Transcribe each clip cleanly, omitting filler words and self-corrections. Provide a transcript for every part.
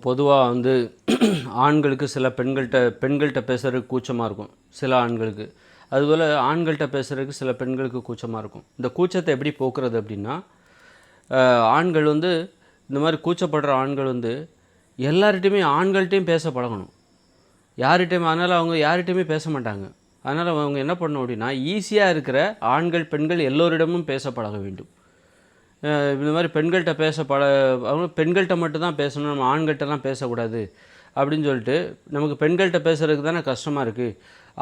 பொதுவாக வந்து ஆண்களுக்கு சில பெண்கள்கிட்ட பேசுகிறதுக்கு கூச்சமாக இருக்கும் சில ஆண்களுக்கு. அதுபோல் ஆண்கள்கிட்ட பேசுகிறதுக்கு சில பெண்களுக்கு கூச்சமாக இருக்கும். இந்த கூச்சத்தை எப்படி போக்குறது அப்படின்னா, ஆண்கள் வந்து இந்த மாதிரி கூச்சப்படுற ஆண்கள் வந்து எல்லார்கிட்டையுமே ஆண்கள்கிட்டையும் பேச பழகணும். அதனால் அவங்க யார்கிட்டையுமே பேச மாட்டாங்க. அதனால் அவங்க என்ன பண்ணணும் அப்படின்னா, ஈஸியாக இருக்கிற ஆண்கள் பெண்கள் எல்லோரிடமும் பேச பழக வேண்டும். இந்த மாதிரி பெண்கள்கிட்ட அவங்க பெண்கள்கிட்ட மட்டும்தான் பேசணும், நம்ம ஆண்கள்கிட்டலாம் பேசக்கூடாது அப்படின்னு சொல்லிட்டு, நமக்கு பெண்கள்கிட்ட பேசுகிறதுக்கு தானே கஷ்டமாக இருக்குது,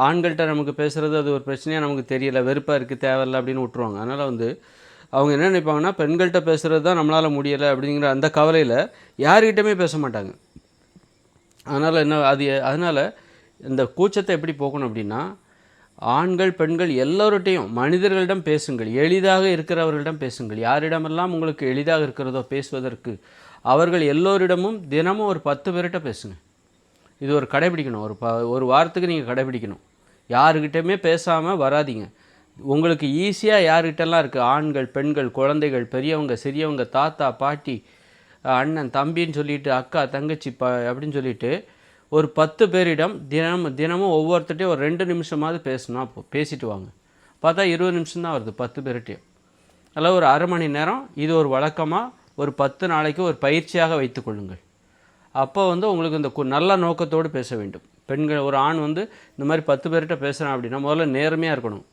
ஆண்கள்கிட்ட நமக்கு பேசுகிறது அது ஒரு பிரச்சனையாக நமக்கு தெரியல, வெறுப்பாக இருக்குது, தேவையில்லை அப்படின்னு விட்ருவாங்க. அதனால் வந்து அவங்க என்ன நினைப்பாங்கன்னா, பெண்கள்கிட்ட பேசுகிறது தான் நம்மளால் முடியலை அப்படிங்கிற அந்த கவலையில் யார்கிட்டையுமே பேச மாட்டாங்க. அதனால் இந்த கூச்சத்தை எப்படி போக்கணும் அப்படின்னா, ஆண்கள் பெண்கள் எல்லோருட்டையும் மனிதர்களிடம் பேசுங்கள், எளிதாக இருக்கிறவர்களிடம் பேசுங்கள். யாரிடமெல்லாம் உங்களுக்கு எளிதாக இருக்கிறதோ பேசுவதற்கு அவர்கள் எல்லோரிடமும் தினமும் ஒரு 10 பேர்கிட்ட பேசுங்க. இது ஒரு கடைபிடிக்கணும். ஒரு வாரத்துக்கு நீங்கள் கடைபிடிக்கணும். யாருக்கிட்டையுமே பேசாமல் வராதிங்க. உங்களுக்கு ஈஸியாக யார்கிட்டலாம் இருக்குது, ஆண்கள் பெண்கள் குழந்தைகள் பெரியவங்க சிறியவங்க தாத்தா பாட்டி அண்ணன் தம்பின்னு சொல்லிட்டு அக்கா தங்கச்சி அப்படின்னு சொல்லிட்டு ஒரு 10 பேரிடம் தினமும் ஒவ்வொருத்தட்டையும் ஒரு 2 நிமிஷமாவது பேசிட்டு வாங்க. பார்த்தா 20 நிமிஷம் தான் வருது 10 பேர்கிட்டையும். அதில் ஒரு அரை மணி நேரம் இது ஒரு வழக்கமாக ஒரு 10 நாளைக்கு ஒரு பயிற்சியாக வைத்துக்கொள்ளுங்கள். அப்போ வந்து உங்களுக்கு இந்த நல்ல நோக்கத்தோடு பேச வேண்டும். ஒரு ஆண் வந்து இந்த மாதிரி 10 பேர்கிட்ட பேசுகிறான் அப்படின்னா முதல்ல நேர்மையாக இருக்கணும்.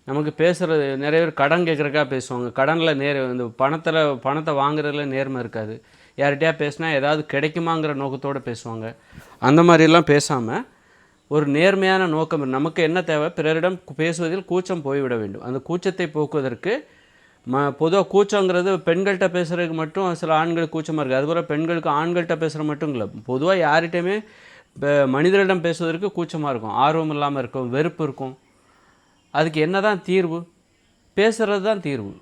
நமக்கு பேசுகிறது நிறைய பேர் கடன் கேட்குறக்கா பேசுவாங்க. கடனில் இந்த பணத்தை வாங்குறதுல நேர்மை இருக்காது. யார்கிட்டயா பேசினா ஏதாவது கிடைக்குமாங்கிற நோக்கத்தோடு பேசுவாங்க. அந்த மாதிரிலாம் பேசாமல் ஒரு நேர்மையான நோக்கம், நமக்கு என்ன தேவை, பிறரிடம் பேசுவதில் கூச்சம் போய்விட வேண்டும். அந்த கூச்சத்தை போக்குவதற்கு பொதுவாக கூச்சங்கிறது பெண்கள்கிட்ட பேசுகிறதுக்கு மட்டும் சில ஆண்களுக்கு கூச்சமாக இருக்குது. அதுபோல் பெண்களுக்கு ஆண்கள்கிட்ட பேசுகிற மட்டும் இல்லை, பொதுவாக யார்கிட்டையுமே மனிதரிடம் பேசுவதற்கு கூச்சமாக இருக்கும், ஆர்வம் இல்லாமல் இருக்கும், வெறுப்பு இருக்கும். அதுக்கு என்ன தான் தீர்வு? பேசுகிறது தான் தீர்வு.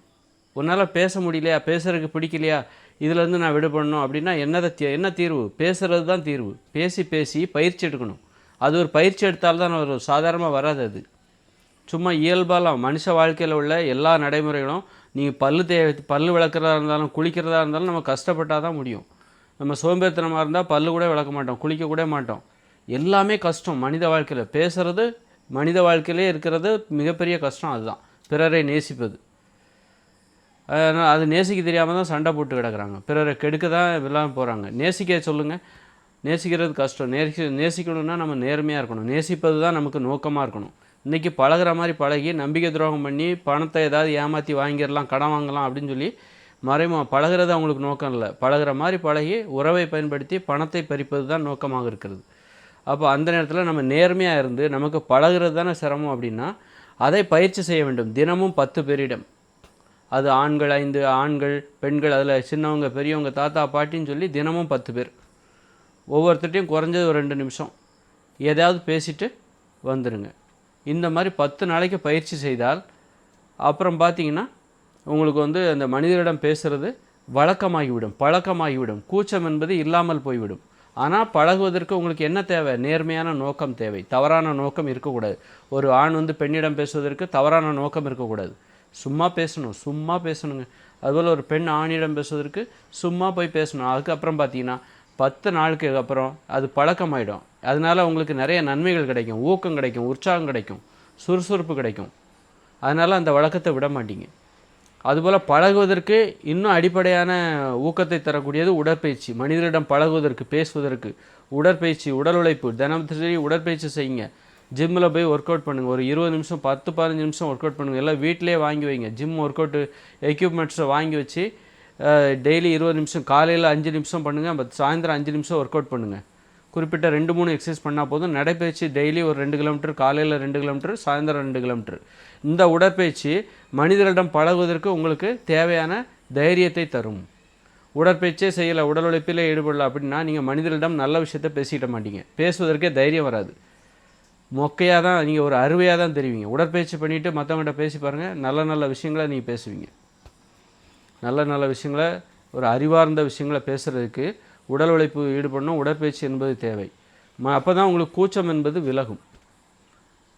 உன்னால் பேச முடியலையா, பேசுகிறதுக்கு பிடிக்கலையா, இதிலேருந்து நான் விடுபடணும் அப்படின்னா என்ன தீர்வு? பேசுகிறது தான் தீர்வு. பேசி பயிற்சி எடுக்கணும். அது ஒரு பயிற்சி எடுத்தால்தான் ஒரு சாதாரணமாக வராது. அது சும்மா இயல்பாலாம் மனுஷ வாழ்க்கையில் உள்ள எல்லா நடைமுறைகளும், நீங்கள் பல்லு விளக்குறதா இருந்தாலும் குளிக்கிறதா இருந்தாலும் நம்ம கஷ்டப்பட்டால் தான் முடியும். நம்ம சோம்பேறித்தனமாக இருந்தால் பல்லு கூட விளக்க மாட்டோம், குளிக்க கூட மாட்டோம். எல்லாமே கஷ்டம் மனித வாழ்க்கையில். பேசுகிறது மனித வாழ்க்கையிலே இருக்கிறது மிகப்பெரிய கஷ்டம். அதுதான் பிறரை நேசிப்பது. அது நேசிக்க தெரியாமல் தான் சண்டை போட்டு கிடக்குறாங்க. பிறரை கெடுக்க தான் இல்லாமல் போகிறாங்க. நேசிக்க சொல்லுங்கள். நேசிக்கிறது கஷ்டம். நேசிக்கணும்னா நம்ம நேர்மையாக இருக்கணும். நேசிப்பது தான் நமக்கு நோக்கமாக இருக்கணும். இன்றைக்கி பழகிற மாதிரி பழகி நம்பிக்கை துரோகம் பண்ணி பணத்தை ஏதாவது ஏமாற்றி வாங்கிடலாம், கடன் வாங்கலாம் அப்படின்னு சொல்லி பழகிறது அவங்களுக்கு நோக்கம் இல்லை. பழகிற மாதிரி பழகி உறவை பயன்படுத்தி பணத்தை பறிப்பது தான் நோக்கமாக இருக்கிறது. அப்போ அந்த நேரத்தில் நம்ம நேர்மையாக இருந்து, நமக்கு பழகிறது தானே சிரமம் அப்படின்னா அதை பயிற்சி செய்ய வேண்டும். தினமும் 10 பேரிடம், அது ஆண்கள் 5 ஆண்கள் பெண்கள், அதில் சின்னவங்க பெரியவங்க தாத்தா பாட்டின்னு சொல்லி தினமும் 10 பேர், ஒவ்வொருத்தட்டையும் குறைஞ்சது ஒரு 2 நிமிஷம் ஏதாவது பேசிட்டு வந்துடுங்க. இந்த மாதிரி 10 நாளைக்கு பயிற்சி செய்தால் அப்புறம் பார்த்திங்கன்னா உங்களுக்கு வந்து அந்த மனிதரிடம் பேசுகிறது வழக்கமாகிவிடும், பழக்கமாகிவிடும். கூச்சம் என்பது இல்லாமல் போய்விடும். ஆனால் பழகுவதற்கு உங்களுக்கு என்ன தேவை? நேர்மையான நோக்கம் தேவை. தவறான நோக்கம் இருக்கக்கூடாது. ஒரு ஆண் வந்து பெண்ணிடம் பேசுவதற்கு தவறான நோக்கம் இருக்கக்கூடாது. சும்மா பேசணுங்க. அதுபோல் ஒரு பெண் ஆணிடம் பேசுவதற்கு சும்மா போய் பேசணும். அதுக்கப்புறம் பார்த்தீங்கன்னா 10 நாளுக்கு அப்புறம் அது பழக்கமாயிடும். அதனால் உங்களுக்கு நிறைய நன்மைகள் கிடைக்கும், ஊக்கம் கிடைக்கும், உற்சாகம் கிடைக்கும், சுறுசுறுப்பு கிடைக்கும். அதனால் அந்த வழக்கத்தை விட மாட்டீங்க. அதுபோல் பழகுவதற்கு இன்னும் அடிப்படையான ஊக்கத்தை தரக்கூடியது உடற்பயிற்சி. மனிதரிடம் பழகுவதற்கு பேசுவதற்கு உடற்பயிற்சி, உடல் உழைப்பு, தினசரி உடற்பயிற்சி செய்யுங்க. ஜிம்மில் போய் ஒர்க் அவுட் பண்ணுங்கள். ஒரு 20 நிமிஷம் 10-15 நிமிஷம் ஒர்க் அவுட் பண்ணுங்கள். எல்லாம் வீட்டிலே வாங்கி வைங்க. ஜிம் ஒர்க் அவுட்டு எக்யூப்மெண்ட்ஸை வாங்கி வச்சு டெய்லி 20 நிமிஷம், காலையில் 5 நிமிஷம் பண்ணுங்கள், சாயந்தரம் 5 நிமிஷம் ஒர்க் அவுட் பண்ணுங்கள். குறிப்பிட்ட 2-3 எக்ஸசைஸ் பண்ணால் போதும். நடைப்பயிற்சி டெய்லி ஒரு 2 கிலோமீட்டர், காலையில் 2 கிலோமீட்டர், சாயந்தரம் 2 கிலோமீட்டர். இந்த உடற்பயிற்சி மனிதரிடம் பழகுவதற்கு உங்களுக்கு தேவையான தைரியத்தை தரும். உடற்பயிற்சியே செய்யலை, உடல் உழைப்பிலே ஈடுபடல அப்படின்னா நீங்கள் மனிதரிடம் நல்ல விஷயத்தை பேசிக்கிட மாட்டீங்க. பேசுவதற்கே தைரியம் வராது. மொக்கையாக தான், நீங்கள் ஒரு அறுவையாக தான் தெரிவிங்க. உடற்பயிற்சி பண்ணிவிட்டு மற்றவங்கள்ட்ட பேசி பாருங்கள், நல்ல விஷயங்களை நீங்கள் பேசுவீங்க. நல்ல விஷயங்களை, ஒரு அறிவார்ந்த விஷயங்களை பேசுகிறதுக்கு உடல் உழைப்பு ஈடுபடணும். உடற்பயிற்சி என்பது தேவை. அப்போ தான் உங்களுக்கு கூச்சம் என்பது விலகும்.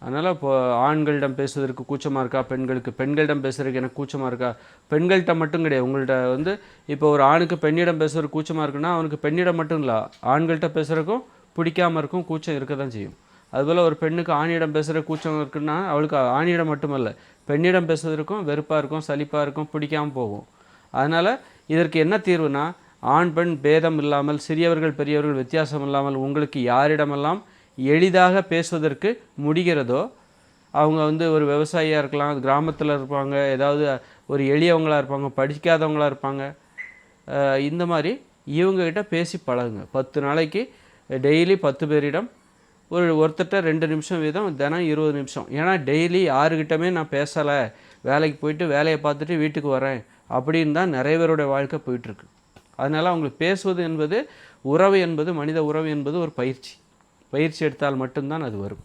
அதனால் இப்போ ஆண்களிடம் பேசுவதற்கு கூச்சமாக இருக்கா பெண்களுக்கு, பெண்களிடம் பேசுறதுக்கு எனக்கு கூச்சமாக இருக்கா, பெண்கள்கிட்ட மட்டும் கிடையாது. உங்கள்கிட்ட வந்து இப்போ ஒரு ஆணுக்கு பெண்ணிடம் பேசுறதுக்கு கூச்சமாக இருக்குன்னா அவனுக்கு பெண்ணிடம் மட்டும் இல்லை, ஆண்கள்கிட்ட பேசுகிறதுக்கும் பிடிக்காமல் இருக்கும், கூச்சம் இருக்க தான் செய்யும். அதுபோல் ஒரு பெண்ணுக்கு ஆணிடம் பேசுகிற கூச்சம் இருக்குன்னா அவளுக்கு ஆணிடம் மட்டுமல்ல பெண்ணிடம் பேசுவதற்கும் வெறுப்பாக இருக்கும், சலிப்பாக இருக்கும், பிடிக்காமல் போகும். அதனால் இதற்கு என்ன தீர்வுனா, ஆண் பெண் பேதம் இல்லாமல், சிறியவர்கள் பெரியவர்கள் வித்தியாசம் இல்லாமல் உங்களுக்கு யாரிடமெல்லாம் எளிதாக பேசுவதற்கு முடிகிறதோ, அவங்க வந்து ஒரு விவசாயியாக இருக்கலாம், கிராமத்தில் இருப்பாங்க, ஏதாவது ஒரு எளியவங்களாக இருப்பாங்க, படிக்காதவங்களாக இருப்பாங்க, இந்த மாதிரி இவங்ககிட்ட பேசி பழகுங்க. 10 நாளைக்கு டெய்லி 10 பேரிடம் ஒருத்தர்கிட்ட 2 நிமிஷம் வீதம், தினம் 20 நிமிஷம். ஏன்னா டெய்லி யாருக்கிட்டமே நான் பேசலை, வேலைக்கு போயிட்டு வேலையை பார்த்துட்டு வீட்டுக்கு வரேன் அப்படின்னு தான் நிறைய பேருடைய வாழ்க்கை போயிட்டுருக்கு. அதனால் அவங்களுக்கு பேசுவது என்பது, உறவு என்பது, மனித உறவு என்பது ஒரு பயிற்சி எடுத்தால் மட்டும்தான் அது வரும்.